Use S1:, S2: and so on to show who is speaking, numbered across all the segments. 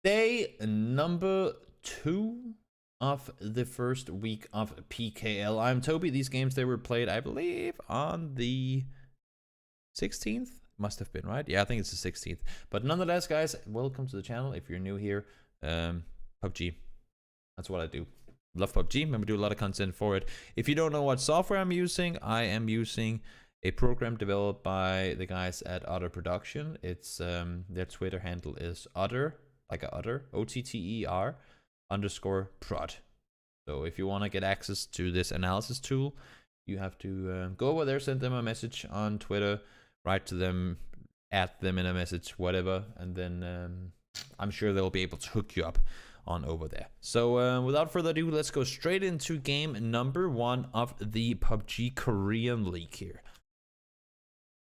S1: Day number 2 of the first week of PKL. I'm Toby. These games, they were played, I believe, on the 16th. Must have been, right? Yeah, I think it's the 16th. But nonetheless, guys, welcome to the channel. If you're new here, PUBG. That's what I do. Love PUBG. Remember, do a lot of content for it. If you don't know what software I'm using, I am using a program developed by the guys at Otter Production. It's their Twitter handle is Otter, like a Otter, OTTER _prod. So if you want to get access to this analysis tool, you have to go over there, send them a message on Twitter, write to them, add them in a message, whatever, and then I'm sure they'll be able to hook you up on over there. So without further ado, let's go straight into game number 1 of the PUBG Korean League here.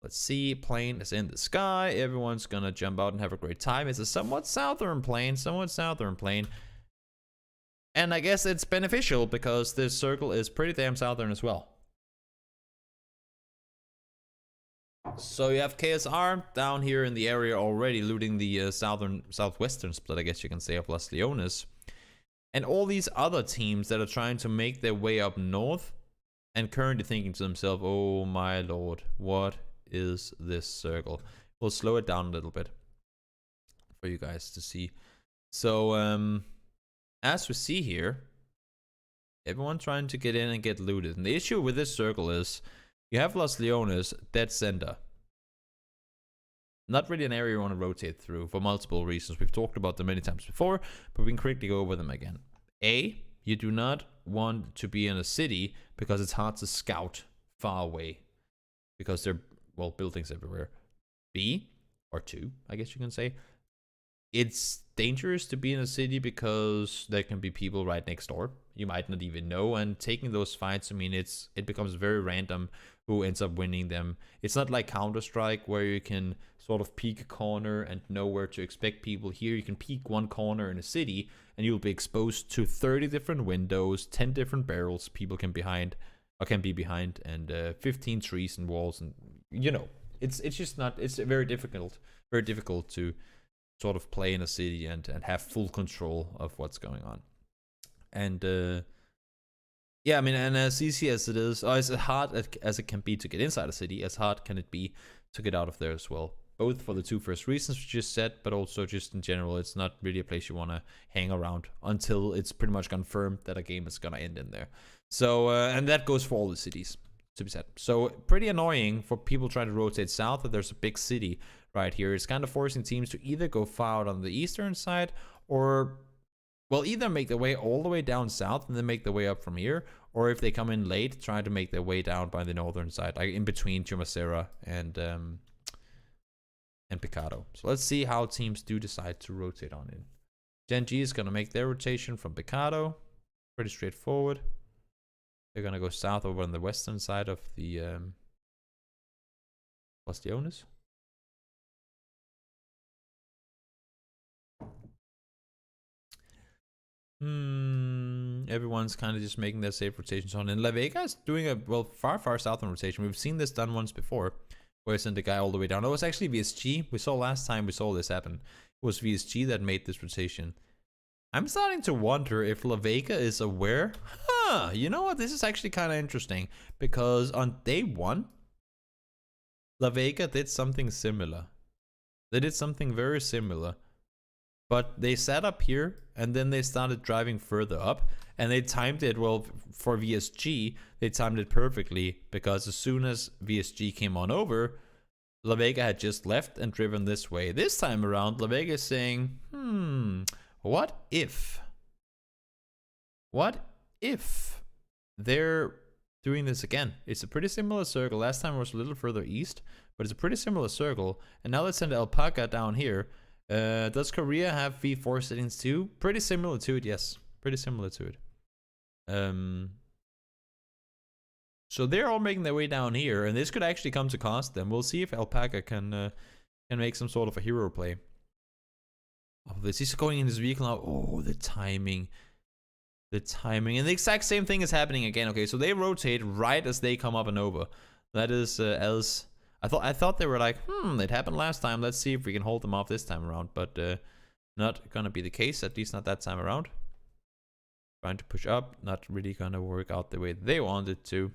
S1: Let's see, plane is in the sky. Everyone's gonna jump out and have a great time. It's a somewhat southern plane. And I guess it's beneficial because this circle is pretty damn southern as well. So you have KSR down here in the area already looting the southwestern split, I guess you can say, of Los Leones. And all these other teams that are trying to make their way up north and currently thinking to themselves, oh my lord, what is this circle? We'll slow it down a little bit for you guys to see. So as we see here, everyone trying to get in and get looted. And the issue with this circle is you have Los Leones dead center. Not really an area you want to rotate through for multiple reasons. We've talked about them many times before, but we can quickly go over them again. A, you do not want to be in a city because it's hard to scout far away because there are, well, buildings everywhere. B, or 2, I guess you can say, it's dangerous to be in a city because there can be people right next door you might not even know, and taking those fights, I mean, it becomes very random who ends up winning them. It's not like Counter-Strike where you can sort of peek a corner and know where to expect people. Here you can peek one corner in a city and you'll be exposed to 30 different windows, 10 different barrels people can be behind, and 15 trees and walls, and you know, it's just not, it's very difficult to sort of play in a city and have full control of what's going on. And yeah, I mean, and as easy as it is, as hard as it can be to get inside a city, as hard can it be to get out of there as well. Both for the 2 first reasons we just said, but also just in general, it's not really a place you want to hang around until it's pretty much confirmed that a game is going to end in there. So, and that goes for all the cities, to be said. So pretty annoying for people trying to rotate south that there's a big city right here. It's kind of forcing teams to either go far out on the eastern side or, well, either make their way all the way down south and then make their way up from here, or if they come in late, try to make their way down by the northern side, like in between Chumacera and Picado. So let's see how teams do decide to rotate on in. Gen G is going to make their rotation from Picado. Pretty straightforward. They're going to go south over on the western side of the Los Leones. Everyone's kind of just making their safe rotations on. And La Vega is doing a, well, far southern rotation. We've seen this done once before, where it sent the guy all the way down. It was actually VSG. We saw last time we saw this happen. It was VSG that made this rotation. I'm starting to wonder if La Vega is aware. You know what? This is actually kind of interesting, because on day 1, La Vega did something similar. They did something very similar. But they sat up here, and then they started driving further up, and they timed it, well, for VSG, they timed it perfectly, because as soon as VSG came on over, La Vega had just left and driven this way. This time around, La Vega is saying, what if they're doing this again? It's a pretty similar circle. Last time it was a little further east, but it's a pretty similar circle. And now let's send Alpaca down here. Does Korea have V4 settings too? Pretty similar to it, yes. Pretty similar to it. So they're all making their way down here, and this could actually come to cost them. We'll see if Alpaca can make some sort of a hero play of this. He's going in his vehicle now. Oh, the timing. The timing. And the exact same thing is happening again. Okay, so they rotate right as they come up and over. That is as I thought they were like, it happened last time. Let's see if we can hold them off this time around. But Not gonna be the case, at least not that time around. Trying to push up, not really gonna work out the way they wanted to.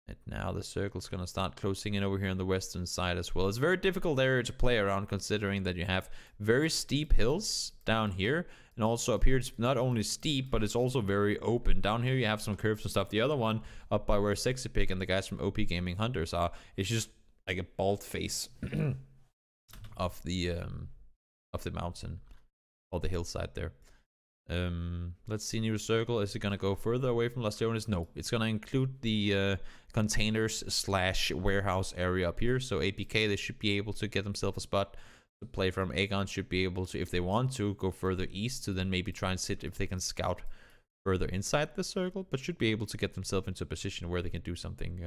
S1: And now the circle's gonna start closing in over here on the western side as well. It's a very difficult area to play around, considering that you have very steep hills down here, and also up here it's not only steep, but it's also very open. Down here you have some curves and stuff. The other one up by where Sexy Pig and the guys from OP Gaming Hunters are, it's just like a bald face of the mountain or the hillside there. Let's see, new circle. Is it gonna go further away from Las Leones? No, it's gonna include the containers slash warehouse area up here. So APK, they should be able to get themselves a spot to play from. Aegon should be able to, if they want to, go further east to then maybe try and sit if they can scout further inside the circle, but should be able to get themselves into a position where they can do something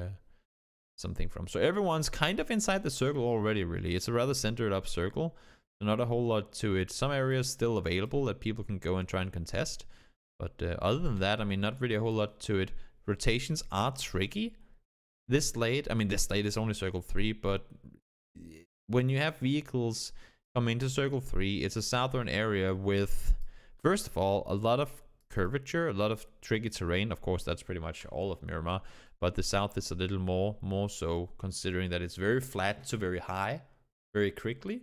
S1: from. So everyone's kind of inside the circle already, really. It's a rather centered up circle. Not a whole lot to it. Some areas still available that people can go and try and contest. But other than that, I mean, not really a whole lot to it. Rotations are tricky. This late, I mean, this late is only circle 3, but when you have vehicles coming into circle 3, it's a southern area with, first of all, a lot of curvature, a lot of tricky terrain. Of course, that's pretty much all of Miramar. But the south is a little more so, considering that it's very flat to very high, very quickly.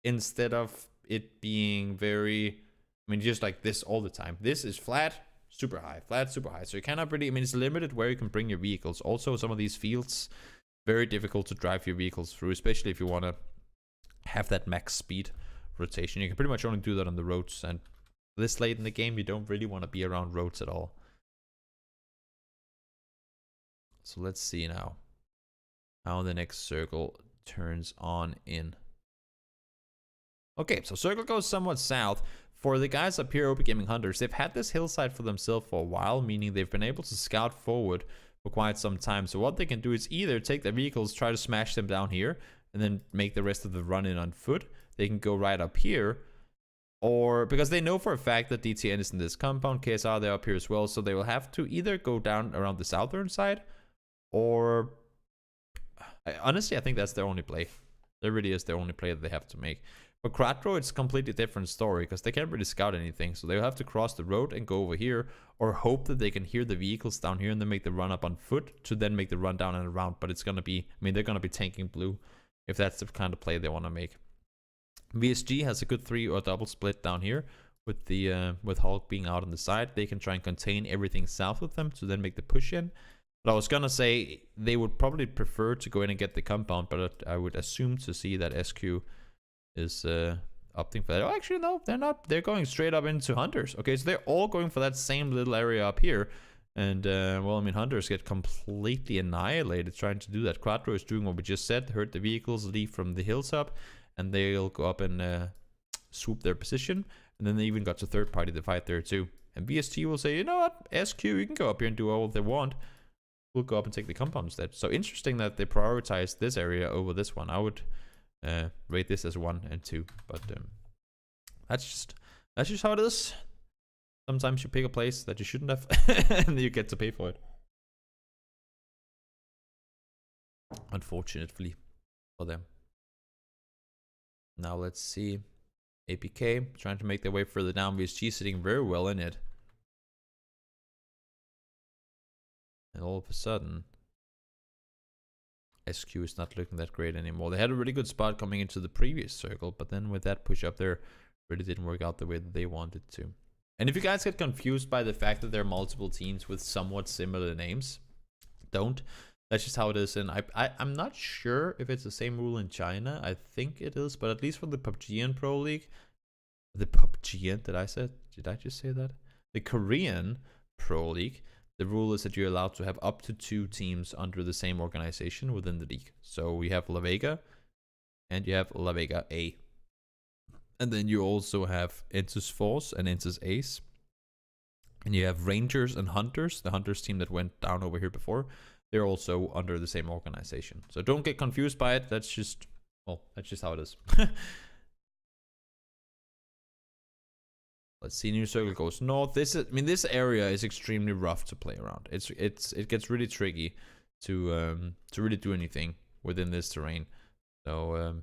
S1: Instead of it being very, I mean, just like this all the time. This is flat, super high, flat, super high. So you cannot really, I mean, it's limited where you can bring your vehicles. Also, some of these fields, very difficult to drive your vehicles through, especially if you want to have that max speed rotation. You can pretty much only do that on the roads. And this late in the game, you don't really want to be around roads at all. So let's see now how the next circle turns on in. Okay, so circle goes somewhat south. For the guys up here, OP Gaming Hunters, they've had this hillside for themselves for a while, meaning they've been able to scout forward for quite some time. So what they can do is either take their vehicles, try to smash them down here, and then make the rest of the run in on foot. They can go right up here, or because they know for a fact that DTN is in this compound, KSR, they're up here as well, so they will have to either go down around the southern side, or honestly, I think that's their only play. There really is their only play that they have to make. For Quattro, it's a completely different story because they can't really scout anything. So they'll have to cross the road and go over here, or hope that they can hear the vehicles down here and then make the run up on foot to then make the run down and around. But it's going to be, I mean, they're going to be tanking blue if that's the kind of play they want to make. VSG has a good 3 or double split down here with the with Hulk being out on the side. They can try and contain everything south of them to then make the push in. But I was going to say they would probably prefer to go in and get the compound, but I would assume to see that SQ is opting for that. Oh, actually, no, they're not. They're going straight up into Hunters. Okay, so they're all going for that same little area up here. And, well, I mean, Hunters get completely annihilated trying to do that. Quattro is doing what we just said. Hurt the vehicles, leave from the hilltop, and they'll go up and swoop their position. And then they even got to third party to fight there, too. And VST will say, you know what, SQ, you can go up here and do all they want. We'll go up and take the compound instead. So interesting that they prioritize this area over this one. I would rate this as 1 and 2, but that's just how it is. Sometimes you pick a place that you shouldn't have and you get to pay for it, unfortunately for them. Now let's see, APK trying to make their way further down. VSG sitting very well in it, and all of a sudden SQ is not looking that great anymore. They had a really good spot coming into the previous circle, but then with that push up there, really didn't work out the way that they wanted to. And if you guys get confused by the fact that there are multiple teams with somewhat similar names, don't. That's just how it is. And I'm not sure if it's the same rule in China. I think it is, but at least for the PUBG Pro League, the PUBG, did I just say that? The Korean Pro League, the rule is that you're allowed to have up to 2 teams under the same organization within the league. So we have La Vega and you have La Vega A. And then you also have Entus Force and Entus Ace. And you have Rangers and Hunters, the Hunters team that went down over here before. They're also under the same organization. So don't get confused by it. That's just, well, that's just how it is. Let's see, new circle goes north. This area is extremely rough to play around. It gets really tricky to really do anything within this terrain. So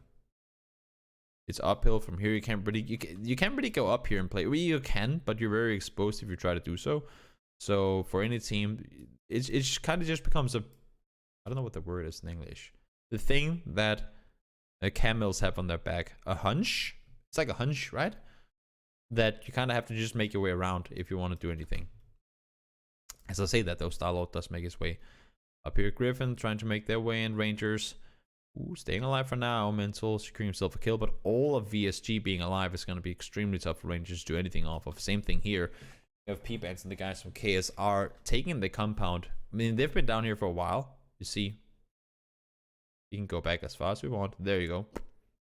S1: It's uphill from here. You can't really go up here and play. Well, you can, but you're very exposed if you try to do so. So for any team, it kind of just becomes a, I don't know what the word is in English. The thing that camels have on their back, a hunch. It's like a hunch, right? That you kind of have to just make your way around if you want to do anything. As I say that, though, Starlord does make his way up here. Griffin trying to make their way in. Rangers, ooh, staying alive for now. Mental securing himself a kill, but all of VSG being alive is going to be extremely tough for Rangers to do anything off of. Same thing here. You have P-Banks and the guys from KSR taking the compound. I mean, they've been down here for a while. You see, you can go back as far as we want. There you go.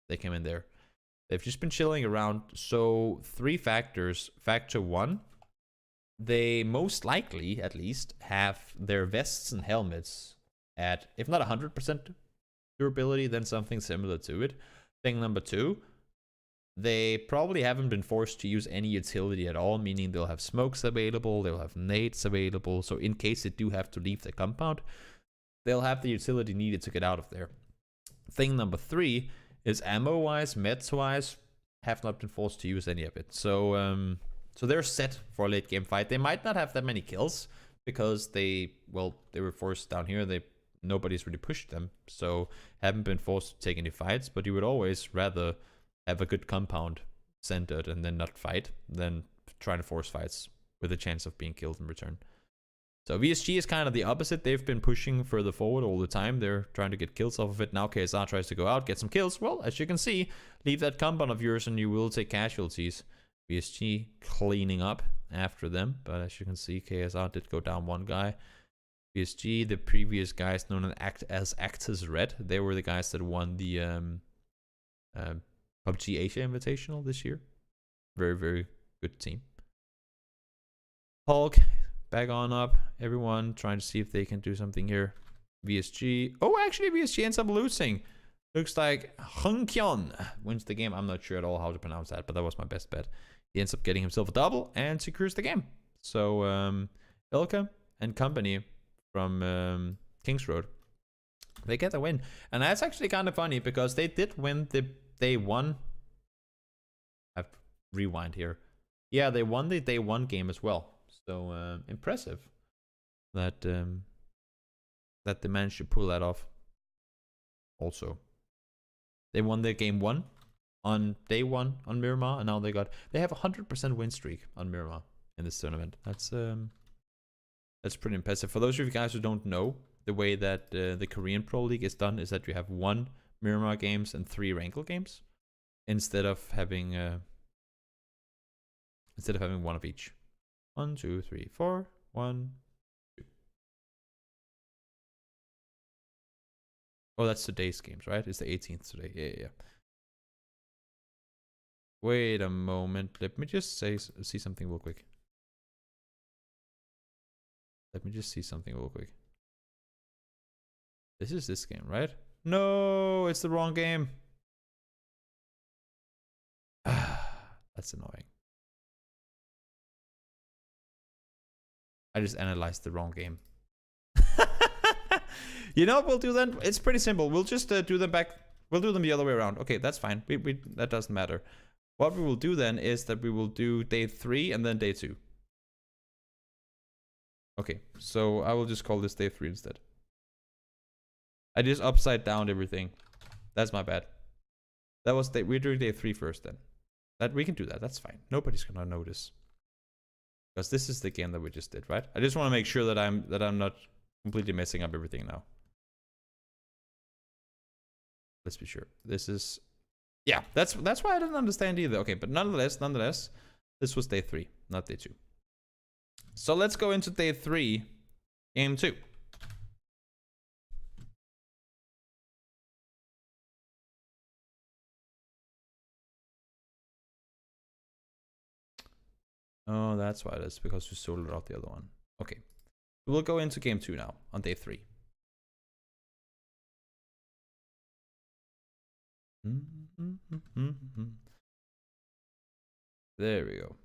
S1: They came in there. They've just been chilling around. So 3 factors. Factor 1, they most likely, at least, have their vests and helmets at, if not 100% durability, then something similar to it. Thing number 2, they probably haven't been forced to use any utility at all, meaning they'll have smokes available, they'll have nades available. So in case they do have to leave the compound, they'll have the utility needed to get out of there. Thing number 3 is ammo-wise, meds-wise, have not been forced to use any of it. So so they're set for a late game fight. They might not have that many kills because they were forced down here. Nobody's really pushed them, so haven't been forced to take any fights. But you would always rather have a good compound centered and then not fight than trying to force fights with a chance of being killed in return. So VSG is kind of the opposite. They've been pushing further forward all the time. They're trying to get kills off of it. Now KSR tries to go out, get some kills. Well, as you can see, leave that compound of yours and you will take casualties. VSG cleaning up after them. But as you can see, KSR did go down one guy. VSG, the previous guys known as Actors Red, they were the guys that won the PUBG Asia Invitational this year. Very, very good team. Hulk, back on up. Everyone trying to see if they can do something here. VSG. Oh, actually, VSG ends up losing. Looks like Hung Kyon wins the game. I'm not sure at all how to pronounce that, but that was my best bet. He ends up getting himself a double and secures the game. So, Ilka and company from Kings Road, they get the win. And that's actually kind of funny because they did win the day 1. I've rewind here. Yeah, they won the day 1 game as well. So impressive that that they managed to pull that off. Also, they won their game 1 on day 1 on Miramar, and now they have a 100% win streak on Miramar in this tournament. That's pretty impressive. For those of you guys who don't know, the way that the Korean Pro League is done is that you have 1 Miramar games and 3 Rankle games, instead of having 1 of each. 1, 2, 3, 4. 1, 2. Oh, that's today's games, right? It's the 18th today. Yeah. Wait a moment. Let me just see something real quick. This is this game, right? No, it's the wrong game. That's annoying. I just analyzed the wrong game. You know what we'll do then? It's pretty simple. We'll just do them back. We'll do them the other way around. Okay, that's fine. That doesn't matter. What we will do then is that we will do day 3 and then day 2. Okay, so I will just call this day 3 instead. I just upside down everything. That's my bad. That was we're doing day 3 first then. That we can do that. That's fine. Nobody's gonna notice. Because this is the game that we just did, right? I just want to make sure that I'm not completely messing up everything now. Let's be sure. This is, yeah, that's why I didn't understand either. Okay, but nonetheless, this was day 3, not day 2. So let's go into day 3, game 2. Oh, that's why it is, because we sorted out the other one. Okay. We'll go into game 2 now, on day 3. There we go.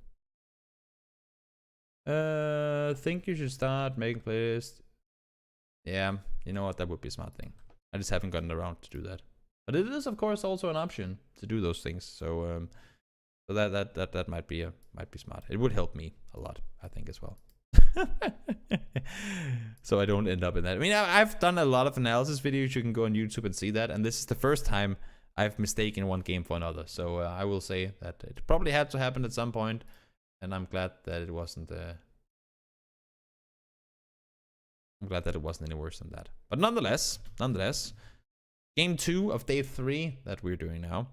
S1: Think you should start making playlists. Yeah, you know what? That would be a smart thing. I just haven't gotten around to do that. But it is, of course, also an option to do those things. So so that might be smart. It would help me a lot, I think, as well. So I don't end up in that. I mean, I've done a lot of analysis videos. You can go on YouTube and see that. And this is the first time I've mistaken one game for another. So I will say that it probably had to happen at some point, and I'm glad that it wasn't. I'm glad that it wasn't any worse than that. But nonetheless, game 2 of day 3 that we're doing now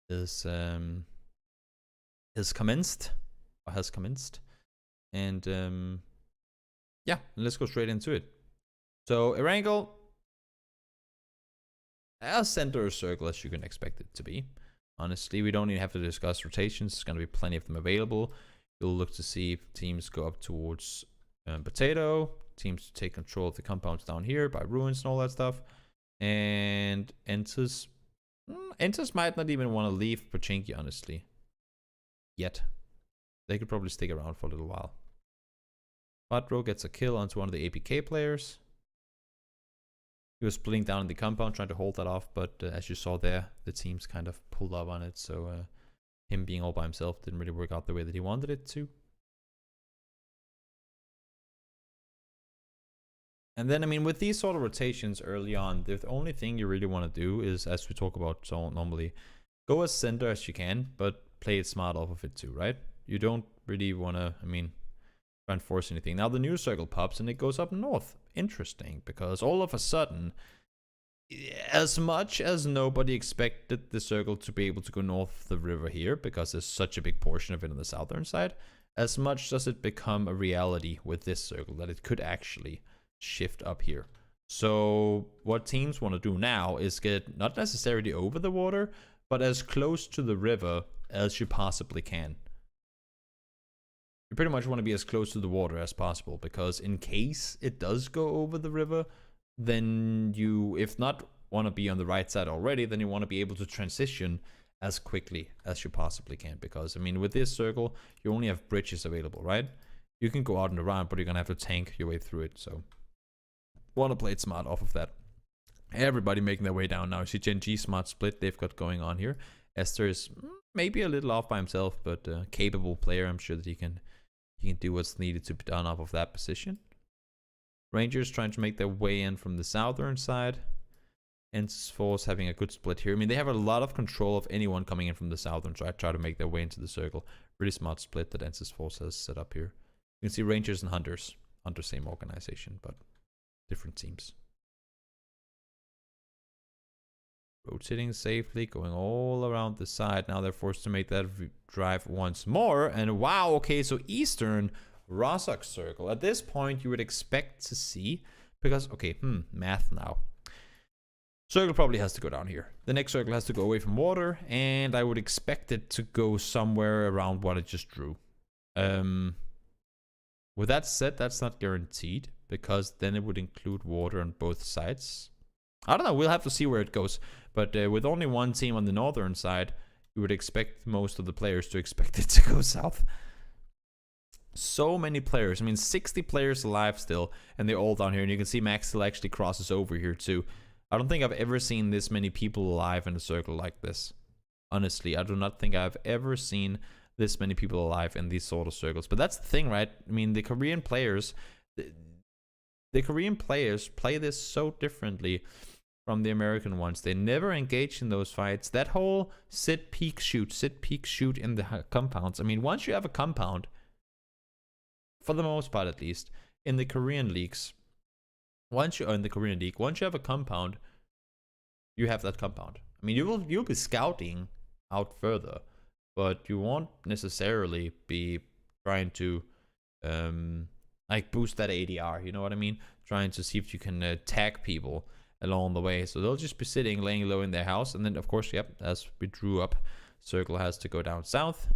S1: is commenced, and yeah, let's go straight into it. So Erangel, as center or circle as you can expect it to be. Honestly, we don't even have to discuss rotations. There's going to be plenty of them available. You'll look to see if teams go up towards Potato, teams to take control of the compounds down here by ruins and all that stuff. And Entus might not even want to leave Pochinki, honestly. Yet. They could probably stick around for a little while. Quadro gets a kill onto one of the APK players. He was splitting down in the compound, trying to hold that off, but as you saw there, the teams kind of pulled up on it, so him being all by himself didn't really work out the way that he wanted it to. And then, I mean, with these sort of rotations early on, the only thing you really want to do is, as we talk about so normally, go as center as you can, but play it smart off of it too, right? You don't really want to, I mean, try and force anything. Now the new circle pops and it goes up north. Interesting, because all of a sudden, as much as nobody expected the circle to be able to go north of the river here, because there's such a big portion of it on the southern side, as much does it become a reality with this circle that it could actually shift up here. So what teams want to do now is get not necessarily over the water, but as close to the river as you possibly can. You pretty much want to be as close to the water as possible, because in case it does go over the river, then you, if not want to be on the right side already, then you want to be able to transition as quickly as you possibly can. Because, I mean, with this circle, you only have bridges available, right? You can go out and around, but you're going to have to tank your way through it. So, want to play it smart off of that. Everybody making their way down now. You see Gen G smart split they've got going on here. Esther is maybe a little off by himself, but a capable player. I'm sure that he can do what's needed to be done off of that position. Rangers trying to make their way in from the southern side. En's force having a good split here. I mean, they have a lot of control of anyone coming in from the southern side. Try to make their way into the circle. Really smart split that En's force has set up here. You can see Rangers and Hunters under same organization, but different teams. Rotating safely, going all around the side. Now they're forced to make that drive once more. And wow, okay, so Eastern Rosok circle. At this point, you would expect to see, because, okay, math now. Circle probably has to go down here. The next circle has to go away from water, and I would expect it to go somewhere around what it just drew. With that said, that's not guaranteed, because then it would include water on both sides. I don't know, we'll have to see where it goes. But with only one team on the northern side, you would expect most of the players to expect it to go south. So many players. I mean, 60 players alive still, and they're all down here. And you can see Max still actually crosses over here too. I don't think I've ever seen this many people alive in a circle like this. Honestly, I do not think I've ever seen this many people alive in these sort of circles. But that's the thing, right? I mean, the Korean players... The Korean players play this so differently from the American ones. They never engage in those fights. That whole sit, peek, shoot in the compounds. I mean, once you have a compound, for the most part at least, in the Korean leagues, once you have a compound, you have that compound. I mean, you'll be scouting out further, but you won't necessarily be trying to like boost that ADR, you know what I mean? Trying to see if you can tag people along the way. So they'll just be sitting, laying low in their house. And then, of course, yep, as we drew up, circle has to go down south.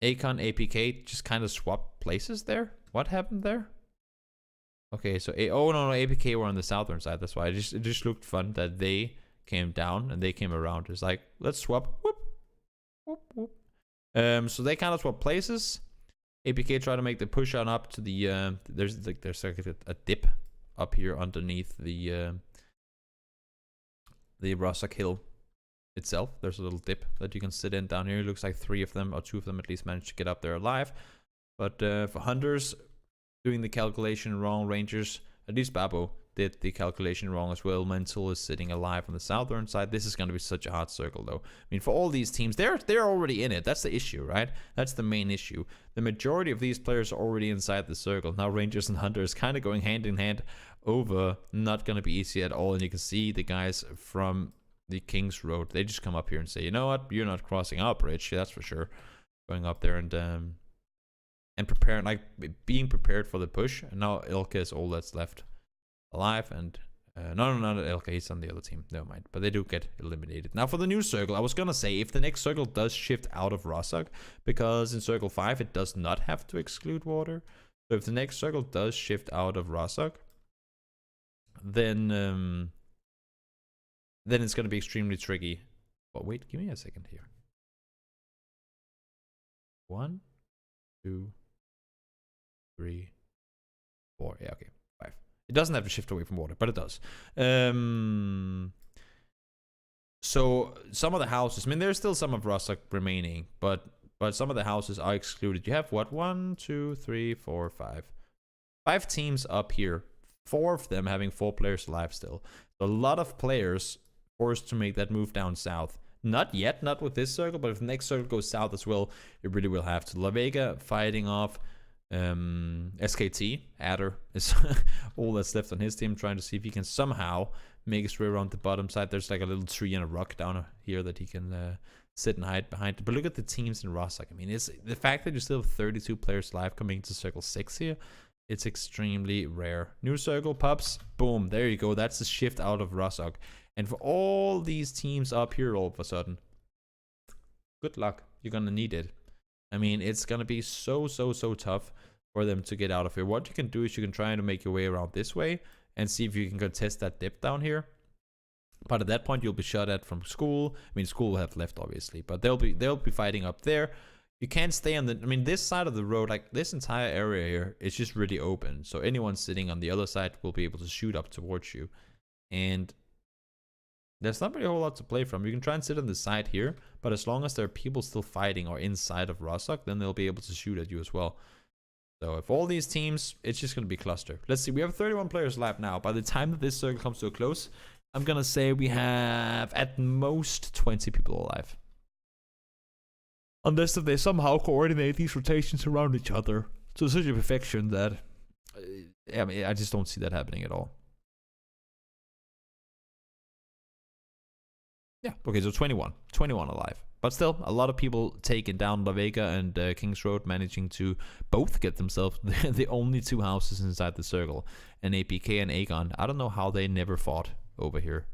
S1: Akon, APK just kind of swapped places there. What happened there? Okay, so, oh, no, APK were on the southern side. That's why it just looked fun that they came down and they came around. It's like, let's swap. Whoop, whoop, whoop. So they kind of swap places. APK try to make the push on up to the there's like a dip up here underneath the the Rostock Hill itself. There's a little dip that you can sit in down here. It looks like 3 of them, or 2 of them at least, managed to get up there alive. But for hunters, doing the calculation wrong. Rangers, at least Babo did the calculation wrong as well. Mental is sitting alive on the southern side. This is going to be such a hard circle, though. I mean, for all these teams, they're already in it. That's the issue, right? That's the main issue. The majority of these players are already inside the circle. Now Rangers and Hunters kind of going hand in hand over. Not going to be easy at all. And you can see the guys from the King's Road, they just come up here and say, you know what, you're not crossing our bridge, that's for sure. Going up there and preparing, like being prepared for the push. And now Ilka is all that's left alive. And no, not Ilka, he's on the other team, never mind. But they do get eliminated. Now for the new circle, I was gonna say, if the next circle does shift out of Rostock, because in circle 5 it does not have to exclude water. So if the next circle does shift out of Rostock, then it's going to be extremely tricky. But wait, give me a second here. 1, 2, 3, 4. Yeah, okay, 5. It doesn't have to shift away from water, but it does. So some of the houses, I mean, there's still some of Rostock remaining, but some of the houses are excluded. You have what? 1, 2, 3, 4, 5. 5 teams up here. 4 of them having 4 players alive still. So a lot of players forced to make that move down south. Not yet, not with this circle, but if the next circle goes south as well, it really will have to. La Vega fighting off SKT. Adder is all that's left on his team, trying to see if he can somehow make his way around the bottom side. There's like a little tree and a rock down here that he can sit and hide behind. But look at the teams in Rostock. I mean, it's the fact that you still have 32 players alive coming into circle 6 here. It's extremely rare. New circle, pups. Boom. There you go. That's the shift out of Rostock. And for all these teams up here all of a sudden, good luck. You're going to need it. I mean, it's going to be so tough for them to get out of here. What you can do is you can try to make your way around this way and see if you can contest that dip down here. But at that point, you'll be shot at from school. I mean, school will have left, obviously. But they'll be fighting up there. You can't stay on the... I mean, this side of the road, like this entire area here, is just really open. So anyone sitting on the other side will be able to shoot up towards you. And there's not really a whole lot to play from. You can try and sit on the side here, but as long as there are people still fighting or inside of Rostock, then they'll be able to shoot at you as well. So if all these teams, it's just going to be clustered. Let's see, we have 31 players left now. By the time that this circle comes to a close, I'm going to say we have at most 20 people alive. Unless if they somehow coordinate these rotations around each other to such a perfection that, I mean, I just don't see that happening at all. Yeah, okay, so 21 alive. But still, a lot of people taking down La Vega and King's Road, managing to both get themselves the only 2 houses inside the circle. And APK and Aegon, I don't know how they never fought over here.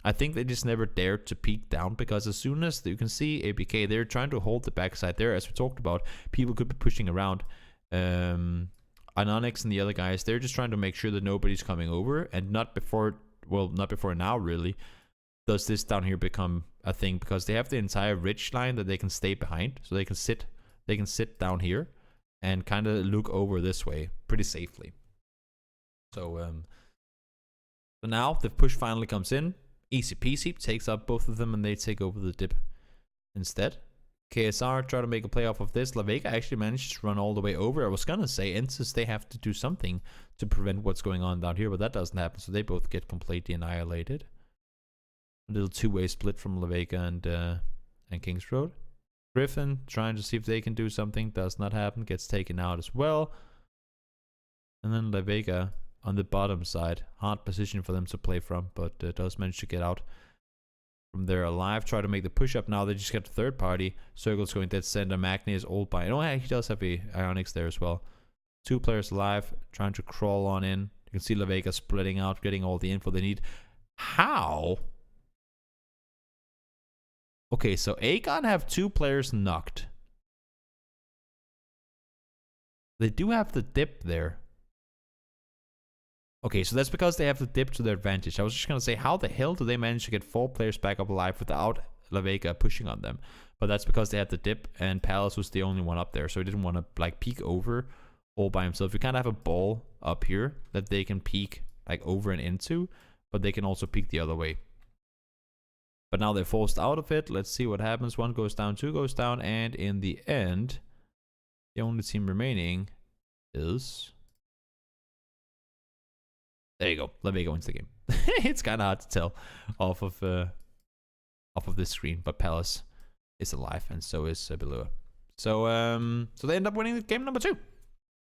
S1: I think they just never dared to peek down, because as soon as you can see APK, they're trying to hold the backside there. As we talked about, people could be pushing around. Anonix and the other guys, they're just trying to make sure that nobody's coming over. And not before now, really, does this down here become a thing, because they have the entire ridge line that they can stay behind, so they can sit down here and kind of look over this way pretty safely. So now the push finally comes in, easy peasy, takes out both of them, and they take over the dip instead. KSR try to make a play off of this. La Vega actually managed to run all the way over. I was gonna say Ensis, they have to do something to prevent what's going on down here, but that doesn't happen, so they both get completely annihilated. A little 2-way split from La Vega and King's Road. Griffin trying to see if they can do something. Does not happen. Gets taken out as well. And then La Vega on the bottom side. Hard position for them to play from, but does manage to get out from there alive. Try to make the push up now. They just got the third party. Circle's going dead center. Magni is old by... Oh, he does have a Ionics there as well. 2 players alive. Trying to crawl on in. You can see La Vega splitting out, getting all the info they need. How? Okay, so Aegon have 2 players knocked. They do have the dip there. Okay, so that's because they have the dip to their advantage. I was just going to say, how the hell do they manage to get 4 players back up alive without La Vega pushing on them? But that's because they had the dip, and Palace was the only one up there, so he didn't want to like peek over all by himself. You kind of have a ball up here that they can peek like over and into, but they can also peek the other way. But now they're forced out of it. Let's see what happens. 1 goes down, 2 goes down, and in the end, the only team remaining is... There you go. Let me go into the game. It's kind of hard to tell off of this screen, but Palace is alive, and so is Belua. So they end up winning game number 2.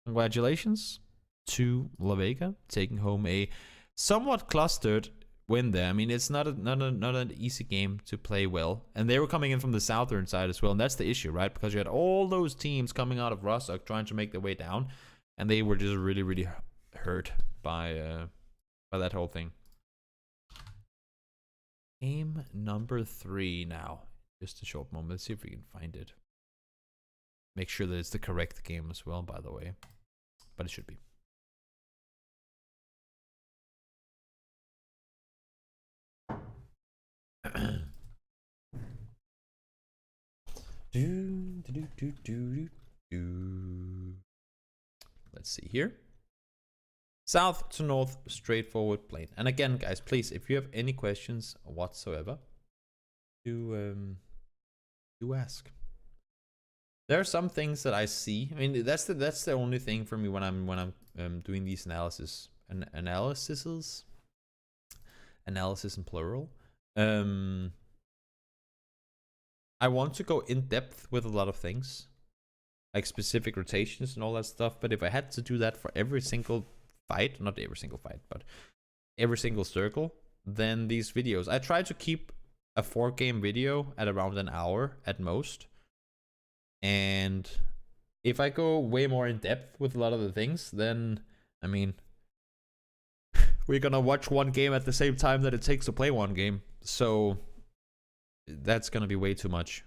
S1: Congratulations to La Vega, taking home a somewhat clustered win there. I mean, it's not an easy game to play well, and they were coming in from the southern side as well, and that's the issue, right? Because you had all those teams coming out of Rostock trying to make their way down, and they were just really hurt by that whole thing. Game number 3 now. Just a short moment. Let's see if we can find it. Make sure that it's the correct game as well, by the way. But it should be. Let's see here. South to north, straightforward plane. And again, guys, please, if you have any questions whatsoever, do ask. There are some things that I see. I mean, that's the only thing for me when I'm doing these analysis in plural. I want to go in depth with a lot of things, like specific rotations and all that stuff. But if I had to do that for every single fight, not every single fight, but every single circle, then these videos, I try to keep a 4-game video at around an hour at most. And if I go way more in depth with a lot of the things, then I mean, we're gonna watch one game at the same time that it takes to play one game, so that's gonna be way too much.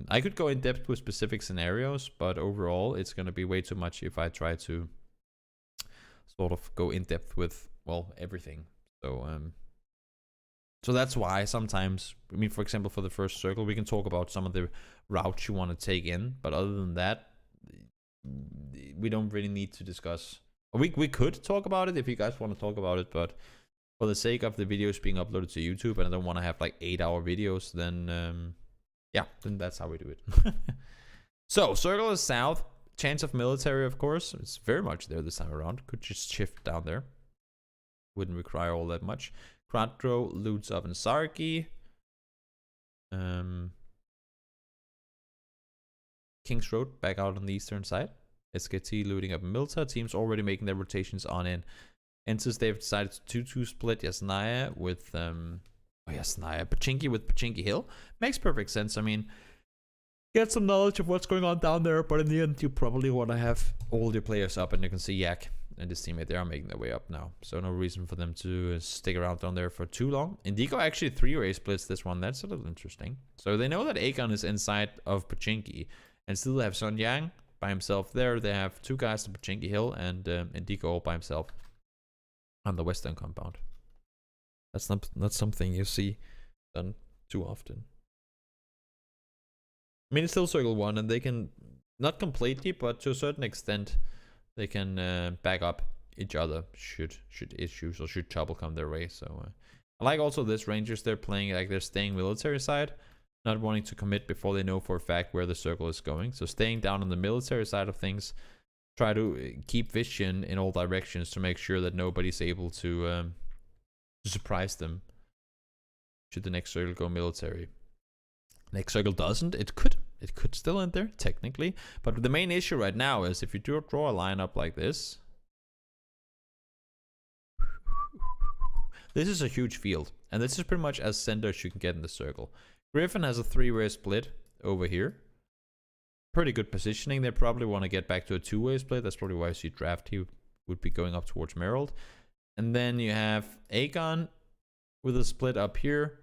S1: I could go in depth with specific scenarios, but overall it's gonna be way too much if I try to sort of go in depth with, well, everything. So that's why sometimes, I mean, for example, for the first circle, we can talk about some of the routes you want to take in, but other than that, we don't really need to discuss. We could talk about it if you guys want to talk about it, but for the sake of the videos being uploaded to YouTube, and I don't want to have like 8-hour videos, then yeah, then that's how we do it. So circle is south. Chance of military, of course, it's very much there this time around. Could just shift down there. Wouldn't require all that much. Quadro loots up in Sarki. King's Road back out on the eastern side. SKT looting up in Milta. Teams already making their rotations on in. Ensis, they've decided to 2-2 split Yasnaya with Pachinki with Pachinki Hill. Makes perfect sense. I mean, get some knowledge of what's going on down there, but in the end, you probably want to have all your players up, and you can see Yak and his teammate, they are making their way up now. So no reason for them to stick around down there for too long. Indigo actually 3-way splits this one. That's a little interesting. So they know that Aegon is inside of Pachinki, and still have Sun Yang by himself there. They have 2 guys to Pachinki Hill, and Indigo all by himself on the western compound. That's not something you see done too often. I mean, it's still circle 1, and they can, not completely, but to a certain extent, they can back up each other should issues or should trouble come their way. So I like also this Rangers, they're playing like they're staying military side, not wanting to commit before they know for a fact where the circle is going. So staying down on the military side of things, try to keep vision in all directions to make sure that nobody's able to surprise them should the next circle go military. Next circle doesn't, it could still end there technically, but the main issue right now is if you do draw a lineup like this, this is a huge field, and this is pretty much as center as you can get in the circle. Griffin has a 3-way split over here, pretty good positioning. They probably want to get back to a 2-way split. That's probably why I see draft he would be going up towards Merald. And then you have Aegon with a split up here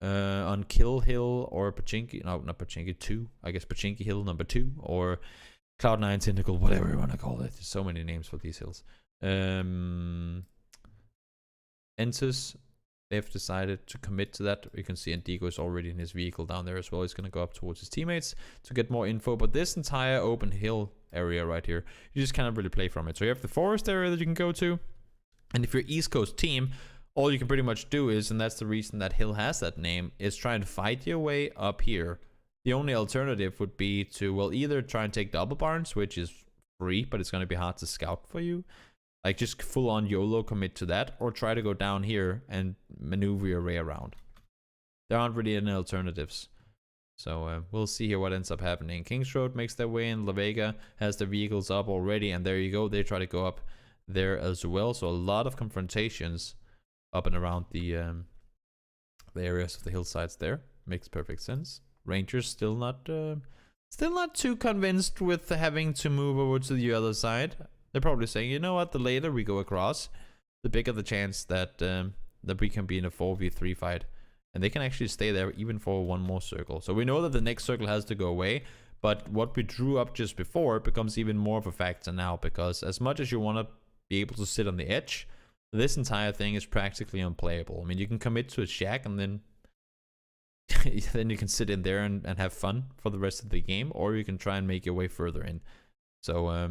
S1: on Kill Hill or Pachinki. No, not Pachinki 2. I guess Pachinki Hill number 2 or Cloud9 Tentacle, whatever you want to call it. There's so many names for these hills. Ensis, they've decided to commit to that. You can see Indigo is already in his vehicle down there as well. He's going to go up towards his teammates to get more info. But this entire open hill area right here, you just cannot really play from it. So you have the forest area that you can go to. And if you're East Coast team, all you can pretty much do is, and that's the reason that hill has that name, is try and fight your way up here. The only alternative would be to, well, either try and take double barns, which is free, but it's going to be hard to scout for you. Like, just full on YOLO commit to that, or try to go down here and maneuver your way around. There aren't really any alternatives. So we'll see here what ends up happening. Kings Road makes their way in. La Vega has the vehicles up already, and there you go. They try to go up there as well. So a lot of confrontations up and around the areas of the hillsides there. Makes perfect sense. Rangers still not too convinced with having to move over to the other side. They're probably saying, you know what, the later we go across, the bigger the chance that that we can be in a 4v3 fight. And they can actually stay there even for one more circle. So we know that the next circle has to go away, but what we drew up just before becomes even more of a factor now, because as much as you want to be able to sit on the edge, this entire thing is practically unplayable. I mean, you can commit to a shack and then then you can sit in there and have fun for the rest of the game, or you can try and make your way further in. So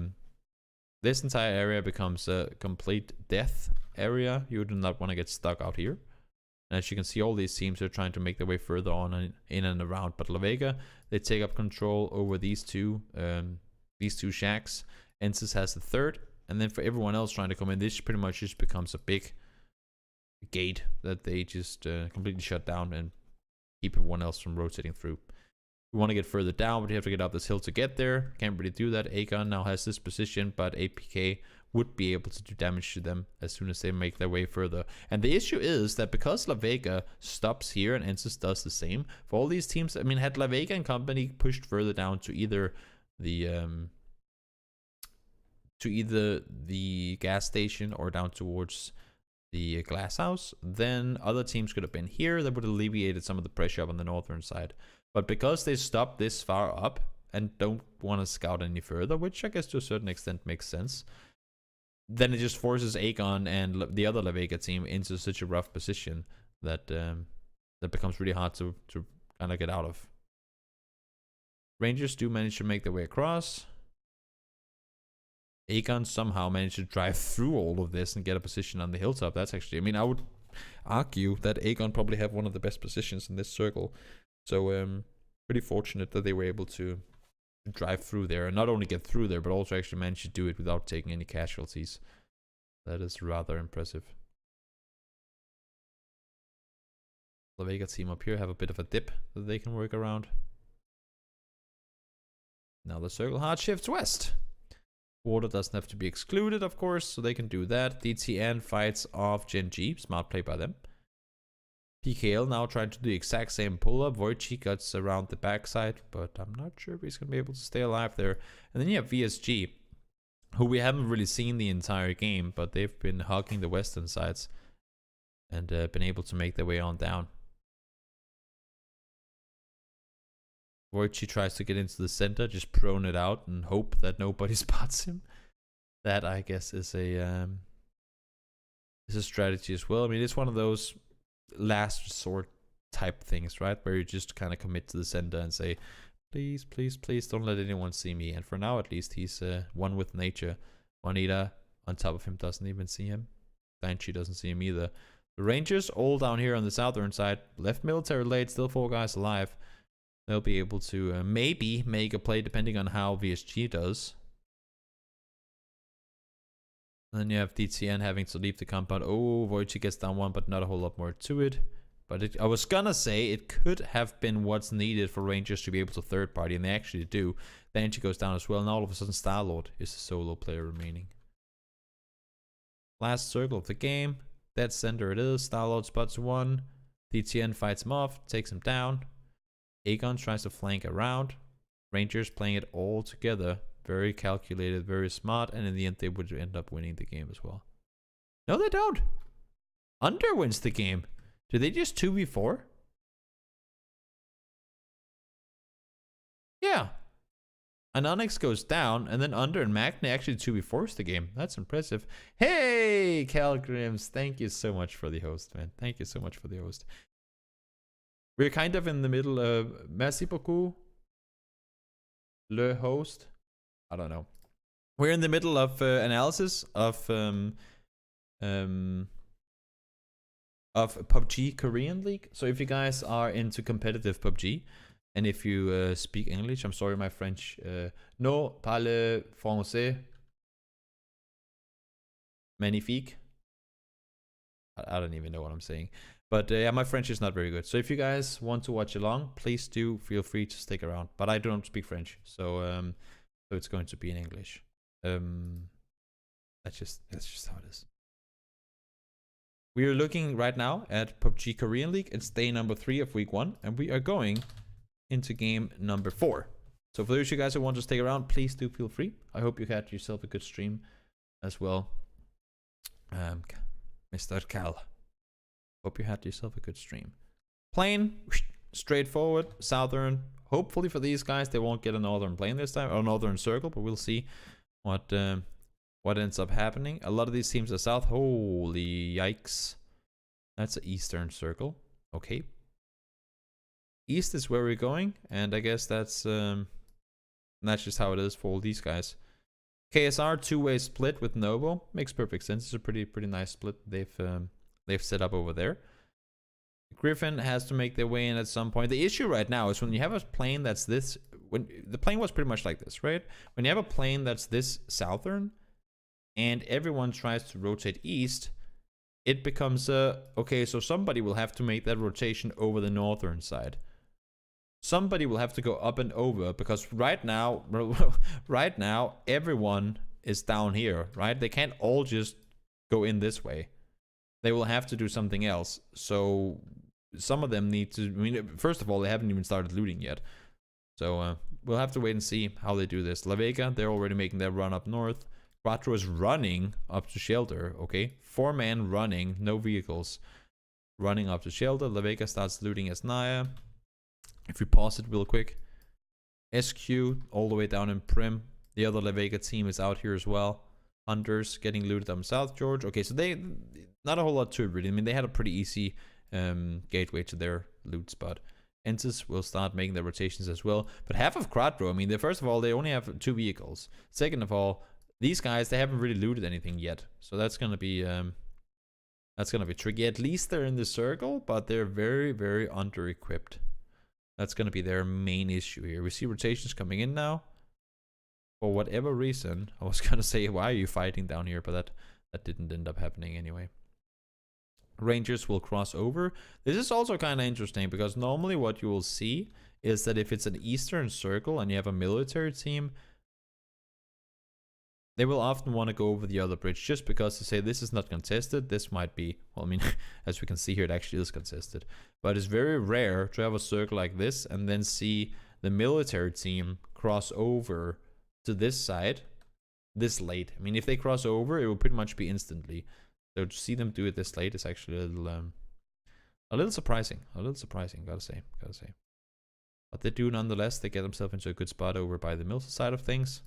S1: this entire area becomes a complete death area. You do not want to get stuck out here. And as you can see, all these teams are trying to make their way further on and in and around. But La Vega, they take up control over these two shacks. Ensis has the third. And then for everyone else trying to come in, this pretty much just becomes a big gate that they just completely shut down and keep everyone else from rotating through. We want to get further down, but you have to get up this hill to get there. Can't really do that. Aegon now has this position, but APK would be able to do damage to them as soon as they make their way further. And the issue is that because La Vega stops here and Ensis does the same, for all these teams, I mean, had La Vega and company pushed further down to either the gas station or down towards the glass house, then other teams could have been here. That would have alleviated some of the pressure up on the northern side. But because they stopped this far up and don't want to scout any further, which I guess to a certain extent makes sense, then it just forces Aegon and the other La Vega team into such a rough position that that becomes really hard to kind of get out of. Rangers do manage to make their way across. Aegon somehow managed to drive through all of this and get a position on the hilltop. That's actually, I mean, I would argue that Aegon probably have one of the best positions in this circle. So pretty fortunate that they were able to drive through there and not only get through there, but also actually manage to do it without taking any casualties. That is rather impressive. La Vega team up here have a bit of a dip that they can work around. Now the circle hard shifts west. Water doesn't have to be excluded, of course, so they can do that. DTN fights off Gen G. Smart play by them. PKL now trying to do the exact same pull-up. Wojcik cuts around the backside, but I'm not sure if he's going to be able to stay alive there. And then you have VSG, who we haven't really seen the entire game, but they've been hugging the western sides and been able to make their way on down. Wojcik tries to get into the center, just prone it out and hope that nobody spots him. That, I guess, is a strategy as well. I mean, it's one of those last resort type things, right? Where you just kind of commit to the center and say, please, please, please don't let anyone see me. And for now, at least, he's one with nature. Juanita on top of him doesn't even see him. Danchi doesn't see him either. The Rangers all down here on the southern side. Left military late, still 4 guys alive. They'll be able to maybe make a play depending on how VSG does. And then you have DTN having to leave the compound. Oh, Wojcik gets down one, but not a whole lot more to it. But I was gonna say it could have been what's needed for Rangers to be able to third party, and they actually do. Then she goes down as well, and all of a sudden Starlord is a solo player remaining. Last circle of the game. Dead center it is. Starlord spots one. DTN fights him off, takes him down. Aegon tries to flank around. Rangers playing it all together. Very calculated, very smart, and in the end they would end up winning the game as well. No, they don't. Under wins the game. Did they just 2v4? Yeah. And Onyx goes down, and then Under and Magni actually 2v4s the game. That's impressive. Hey, Calgrims, thank you so much for the host, man. Thank you so much for the host. We're kind of in the middle of... Merci beaucoup, le host. I don't know. We're in the middle of analysis of of PUBG Korean League. So if you guys are into competitive PUBG, and if you speak English, I'm sorry, my French. No parle français. Magnifique. I don't even know what I'm saying. But yeah, my French is not very good. So if you guys want to watch along, please do feel free to stick around. But I don't speak French, so it's going to be in English. That's just how it is. We are looking right now at PUBG Korean League. It's day number 3 of week 1, and we are going into game number 4. So for those of you guys who want to stick around, please do feel free. I hope you had yourself a good stream as well. Mr. Cal. Hope you had yourself a good stream. Plane, straightforward, southern. Hopefully for these guys, they won't get a northern plane this time, or a northern circle, but we'll see what ends up happening. A lot of these teams are south. Holy yikes. That's an eastern circle. Okay. East is where we're going, and I guess that's just how it is for all these guys. KSR two-way split with Novo makes perfect sense. It's a pretty nice split they've set up over there. Griffin has to make their way in at some point. The issue right now is when you have a plane that's this, when the plane was pretty much like this, right? When you have a plane that's this southern, and everyone tries to rotate east, it becomes okay, so somebody will have to make that rotation over the northern side. Somebody will have to go up and over, because right now everyone is down here, right? They can't all just go in this way. They will have to do something else. So some of them need to, I mean, first of all, they haven't even started looting yet. So we'll have to wait and see how they do this. La Vega, they're already making their run up north. Quattro is running up to shelter, okay? 4-man running, no vehicles. Running up to shelter. La Vega starts looting as Naya. If we pause it real quick. SQ all the way down in Prim. The other La Vega team is out here as well. Hunters getting looted on South George. Okay, so they, not a whole lot to it really. I mean, they had a pretty easy gateway to their loot spot. Ensis will start making their rotations as well. But half of Quattro, I mean, first of all, they only have 2 vehicles. Second of all, these guys, they haven't really looted anything yet. So that's gonna be tricky. At least they're in the circle, but they're very under-equipped. That's gonna be their main issue here. We see rotations coming in now. For whatever reason, I was gonna say, why are you fighting down here? But that didn't end up happening anyway. Rangers will cross over. This is also kind of interesting, because normally what you will see is that if it's an eastern circle and you have a military team, they will often want to go over the other bridge, just because to say this is not contested. This might be, well, I mean, as we can see here, it actually is contested. But it's very rare to have a circle like this and then see the military team cross over to this side this late. I mean, if they cross over, it will pretty much be instantly. So to see them do it this late is actually a little surprising. Gotta say. But they do nonetheless. They get themselves into a good spot over by the Mills side of things.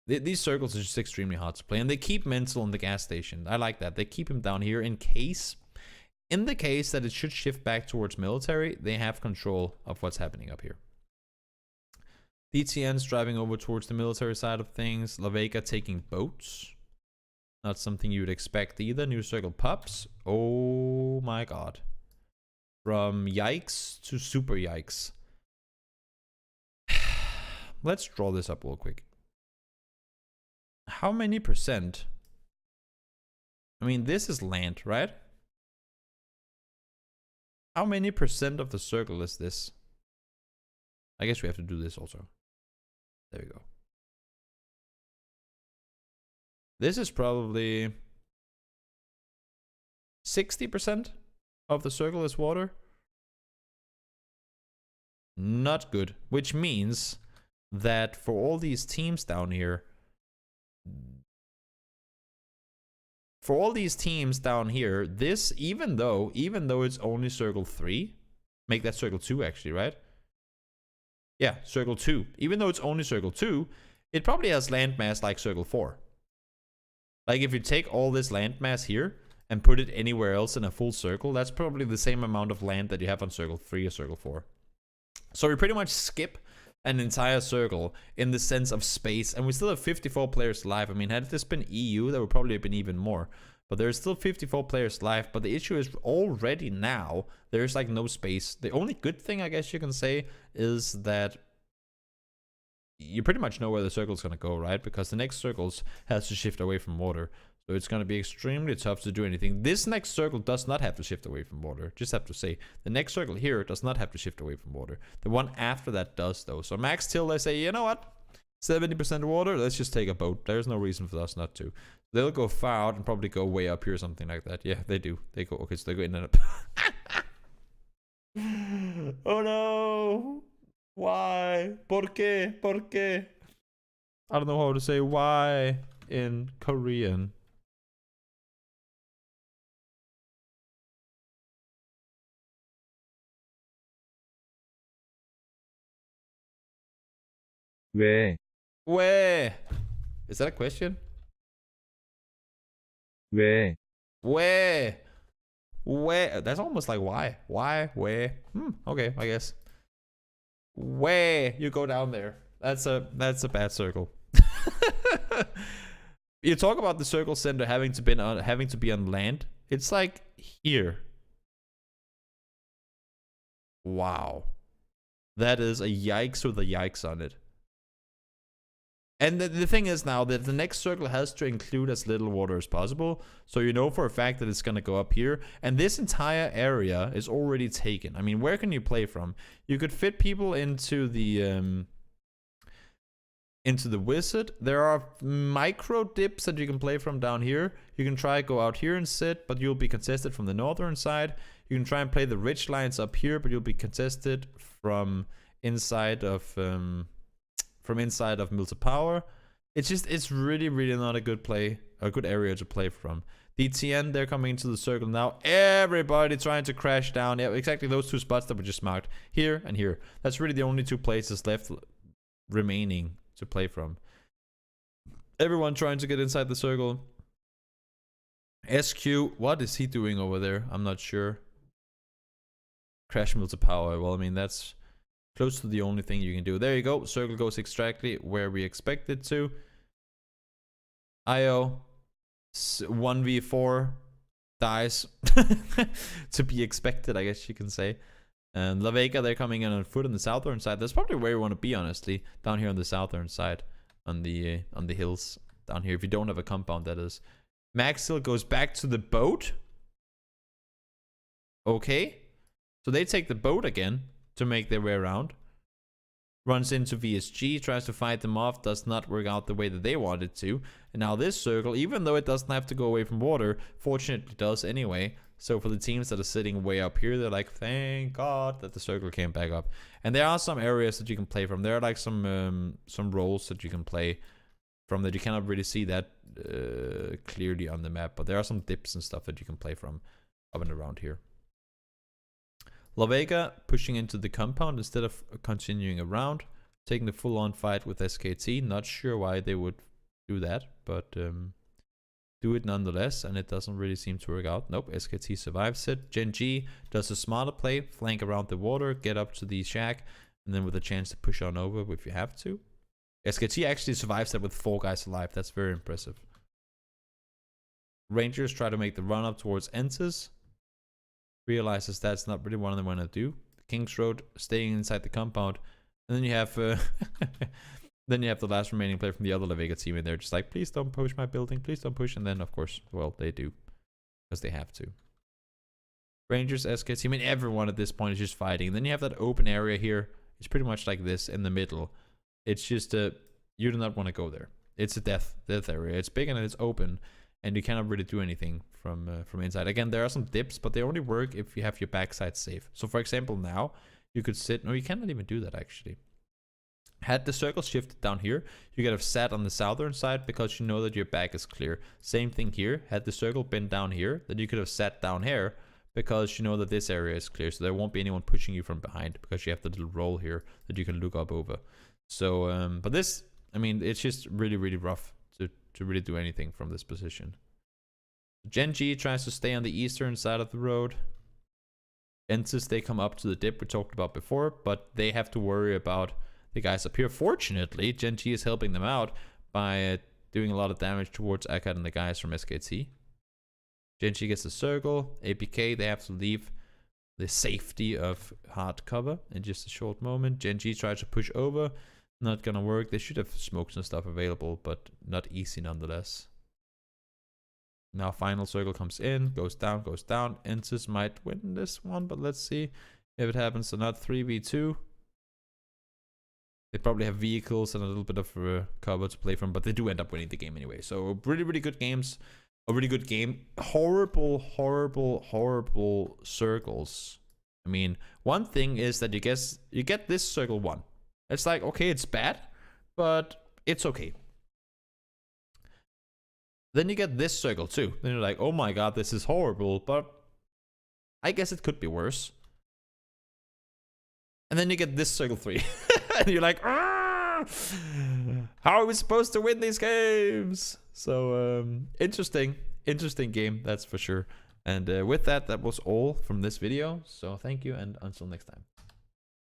S1: These circles are just extremely hard to play, and they keep Mental in the gas station. I like that. They keep him down here in the case that it should shift back towards military, they have control of what's happening up here. DTN's driving over towards the military side of things. La Vega taking boats. Not something you would expect either. New circle pups. Oh my god. From yikes to super yikes. Let's draw this up real quick. How many percent? I mean, this is land, right? How many percent of the circle is this? I guess we have to do this also. There we go. This is probably 60% of the circle is water. Not good. Which means that for all these teams down here, this, even though it's only circle 3, make that circle 2 actually, right? Yeah, circle 2. Even though it's only circle 2, it probably has landmass like circle 4. Like if you take all this landmass here and put it anywhere else in a full circle, that's probably the same amount of land that you have on circle 3 or circle 4. So we pretty much skip an entire circle in the sense of space, and we still have 54 players live. I mean, had this been EU, there would probably have been even more. But there's still 54 players live. But the issue is already now, there's like no space. The only good thing I guess you can say is that you pretty much know where the circle's going to go, right? Because the next circles has to shift away from water. So it's going to be extremely tough to do anything. This next circle does not have to shift away from water. Just have to say. The next circle here does not have to shift away from water. The one after that does, though. So max till they say, you know what? 70% water, let's just take a boat. There's no reason for us not to. They'll go far out and probably go way up here or something like that. Yeah, they do. They go, okay, so they go in and up. Oh no! Why? ¿Por qué? ¿Por qué? I don't know how to say why in Korean.
S2: 왜?
S1: 왜? Is that a question?
S2: 왜?
S1: 왜? 왜? That's almost like why. Why? 왜? Okay, I guess. Way you go down there. That's a bad circle. You talk about the circle center having to be on land. It's like here. Wow. That is a yikes with a yikes on it. And the thing is now that the next circle has to include as little water as possible. So you know for a fact that it's going to go up here. And this entire area is already taken. I mean, where can you play from? You could fit people into the wizard. There are micro dips that you can play from down here. You can try go out here and sit, but you'll be contested from the northern side. You can try and play the ridge lines up here, but you'll be contested from inside of Milton Power. It's really not a good area to play from. DTN, they're coming into the circle now. Everybody trying to crash down. Yeah, exactly those two spots that were just marked here and here. That's really the only two places left remaining to play from. Everyone trying to get inside the circle. SQ, what is he doing over there? I'm not sure. Crash Milton Power. Well, I mean, that's close to the only thing you can do. There you go. Circle goes exactly where we expect it to. IO 1v4 dies. To be expected, I guess you can say. And La Vega, they're coming in on foot on the southern side. That's probably where you want to be, honestly. Down here on the southern side. On the hills. Down here. If you don't have a compound, that is. Max still goes back to the boat. Okay. So they take the boat again to make their way around. Runs into VSG, tries to fight them off, does not work out the way that they wanted to. And now this circle, even though it doesn't have to go away from water, fortunately does anyway. So for the teams that are sitting way up here, they're like, thank God that the circle came back up. And there are some areas that you can play from. There are like some roles that you can play from that you cannot really see that clearly on the map. But there are some dips and stuff that you can play from up and around here. La Vega pushing into the compound instead of continuing around, taking the full-on fight with SKT. Not sure why they would do that, but do it nonetheless, and it doesn't really seem to work out. Nope, SKT survives it. Gen G does a smarter play, flank around the water, get up to the shack, and then with a chance to push on over if you have to. SKT actually survives that with 4 guys alive. That's very impressive. Rangers try to make the run up towards Entis. Realizes that's not really what they want to do. King's Road staying inside the compound, and then you have the last remaining player from the other La Vega team, and they're just like, please don't push my building, please don't push. And then of course, well, they do because they have to. Rangers, SK team, and everyone at this point is just fighting. And then you have that open area here. It's pretty much like this in the middle. It's just you do not want to go there. It's a death area. It's big and it's open. And you cannot really do anything from inside. Again, there are some dips, but they only work if you have your backside safe. So for example, now you could sit. No, you cannot even do that actually. Had the circle shifted down here, you could have sat on the southern side because you know that your back is clear. Same thing here. Had the circle been down here, then you could have sat down here because you know that this area is clear. So there won't be anyone pushing you from behind because you have the little roll here that you can look up over. So, but this, I mean, it's just really rough to really do anything from this position. Gen G tries to stay on the eastern side of the road. Ensis, they come up to the dip we talked about before, but they have to worry about the guys up here. Fortunately, Gen G is helping them out by doing a lot of damage towards Akkad and the guys from SKT. Genji gets the circle. APK, they have to leave the safety of hard cover in just a short moment. Genji tries to push over. Not gonna work. They should have smokes and stuff available, but not easy nonetheless. Now final circle comes in, goes down, goes down. Ensis might win this one, but let's see if it happens or not. 3v2. They probably have vehicles and a little bit of cover to play from, but they do end up winning the game anyway. So really, really good games. A really good game. Horrible, horrible, horrible circles. I mean, one thing is that you get this circle 1. It's like, okay, it's bad, but it's okay. Then you get this circle 2. Then you're like, oh my god, this is horrible, but I guess it could be worse. And then you get this circle 3. And you're like, how are we supposed to win these games? So interesting game, that's for sure. And with that was all from this video. So thank you, and until next time.